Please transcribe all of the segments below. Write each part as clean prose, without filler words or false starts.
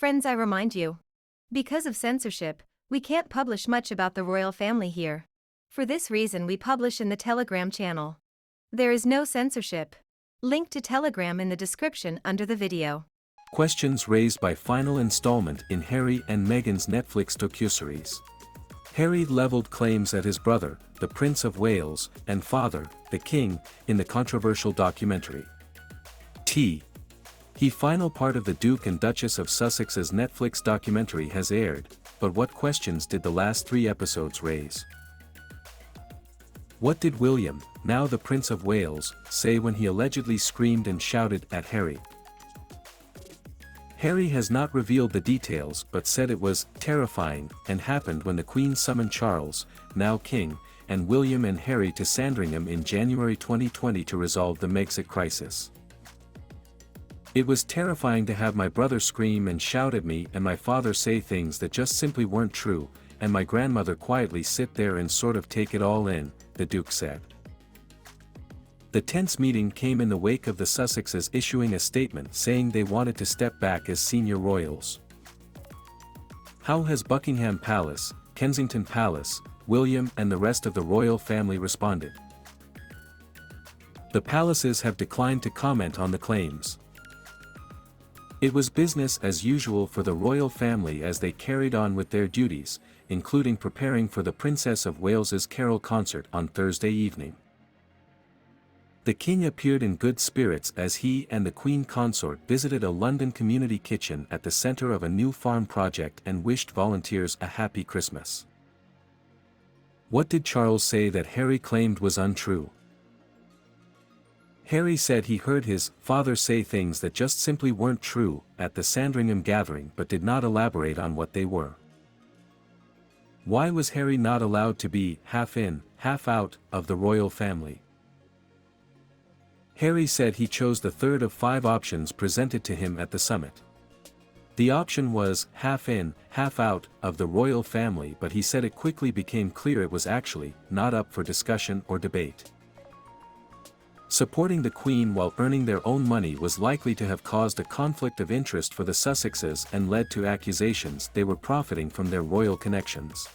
Friends, I remind you. Because of censorship, we can't publish much about the royal family here. For this reason we publish in the Telegram channel. There is no censorship. Link to Telegram in the description under the video. Questions raised by final installment in Harry and Meghan's Netflix docuseries. Harry leveled claims at his brother, the Prince of Wales, and father, the King, in the controversial documentary. The final part of the Duke and Duchess of Sussex's Netflix documentary has aired, but what questions did the last 3 episodes raise? What did William, now the Prince of Wales, say when he allegedly screamed and shouted at Harry? Harry has not revealed the details but said it was terrifying and happened when the Queen summoned Charles, now King, and William and Harry to Sandringham in January 2020 to resolve the Megxit crisis. It was terrifying to have my brother scream and shout at me and my father say things that just simply weren't true, and my grandmother quietly sit there and sort of take it all in, the Duke said. The tense meeting came in the wake of the Sussexes issuing a statement saying they wanted to step back as senior royals. How has Buckingham Palace, Kensington Palace, William and the rest of the royal family responded? The palaces have declined to comment on the claims. It was business as usual for the royal family as they carried on with their duties, including preparing for the Princess of Wales's carol concert on Thursday evening. The King appeared in good spirits as he and the Queen Consort visited a London community kitchen at the centre of a new farm project and wished volunteers a happy Christmas. What did Charles say that Harry claimed was untrue? Harry said he heard his father say things that just simply weren't true at the Sandringham gathering but did not elaborate on what they were. Why was Harry not allowed to be half in, half out of the royal family? Harry said he chose the third of 5 options presented to him at the summit. The option was half in, half out of the royal family, but he said it quickly became clear it was actually not up for discussion or debate. Supporting the Queen while earning their own money was likely to have caused a conflict of interest for the Sussexes and led to accusations they were profiting from their royal connections.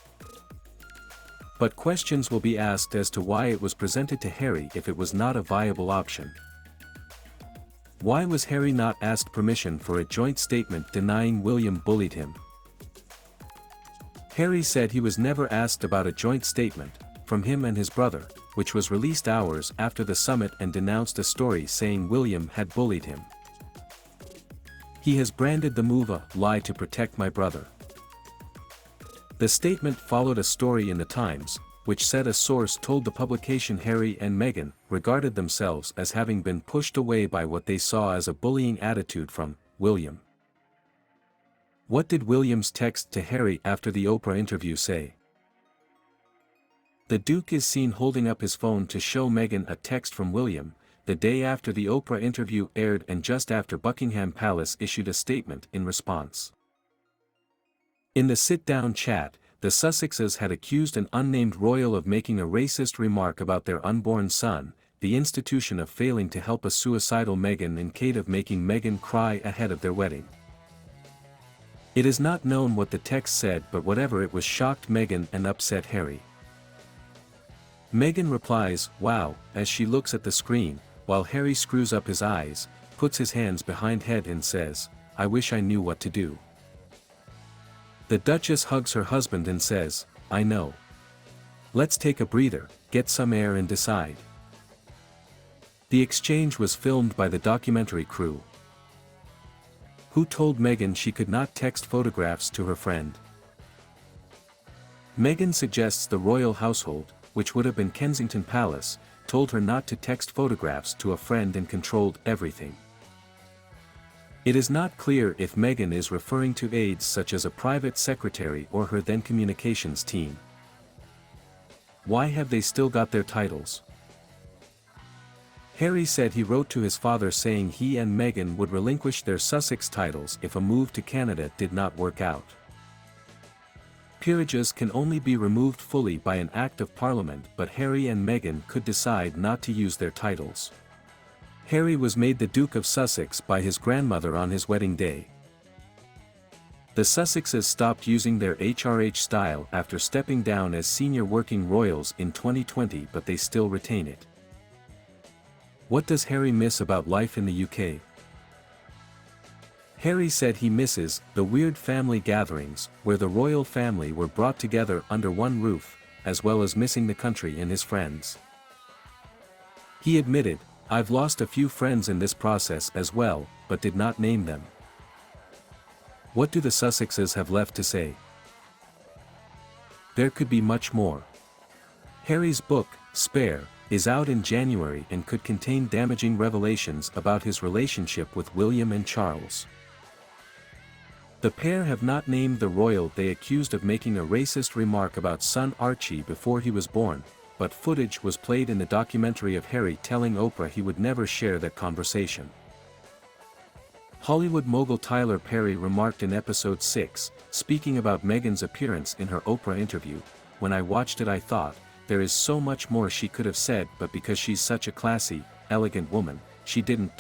But questions will be asked as to why it was presented to Harry if it was not a viable option. Why was Harry not asked permission for a joint statement denying William bullied him? Harry said he was never asked about a joint statement from him and his brother, which was released hours after the summit and denounced a story saying William had bullied him. He has branded the move a lie to protect my brother. The statement followed a story in the Times, which said a source told the publication Harry and Meghan regarded themselves as having been pushed away by what they saw as a bullying attitude from William. What did William's text to Harry after the Oprah interview say? The Duke is seen holding up his phone to show Meghan a text from William, the day after the Oprah interview aired and just after Buckingham Palace issued a statement in response. In the sit-down chat, the Sussexes had accused an unnamed royal of making a racist remark about their unborn son, the institution of failing to help a suicidal Meghan and Kate of making Meghan cry ahead of their wedding. It is not known what the text said, but whatever it was shocked Meghan and upset Harry. Meghan replies, "Wow," as she looks at the screen, while Harry screws up his eyes, puts his hands behind head and says, "I wish I knew what to do." The Duchess hugs her husband and says, "I know. Let's take a breather, get some air and decide." The exchange was filmed by the documentary crew. Who told Meghan she could not text photographs to her friend? Meghan suggests the royal household, which would have been Kensington Palace, told her not to text photographs to a friend and controlled everything. It is not clear if Meghan is referring to aides such as a private secretary or her then communications team. Why have they still got their titles? Harry said he wrote to his father saying he and Meghan would relinquish their Sussex titles if a move to Canada did not work out. Peerages can only be removed fully by an Act of Parliament, but Harry and Meghan could decide not to use their titles. Harry was made the Duke of Sussex by his grandmother on his wedding day. The Sussexes stopped using their HRH style after stepping down as senior working royals in 2020, but they still retain it. What does Harry miss about life in the UK? Harry said he misses the weird family gatherings, where the royal family were brought together under one roof, as well as missing the country and his friends. He admitted, "I've lost a few friends in this process as well," but did not name them. What do the Sussexes have left to say? There could be much more. Harry's book, Spare, is out in January and could contain damaging revelations about his relationship with William and Charles. The pair have not named the royal they accused of making a racist remark about son Archie before he was born, but footage was played in the documentary of Harry telling Oprah he would never share that conversation. Hollywood mogul Tyler Perry remarked in episode 6, speaking about Meghan's appearance in her Oprah interview, "When I watched it I thought, there is so much more she could have said, but because she's such a classy, elegant woman, she didn't.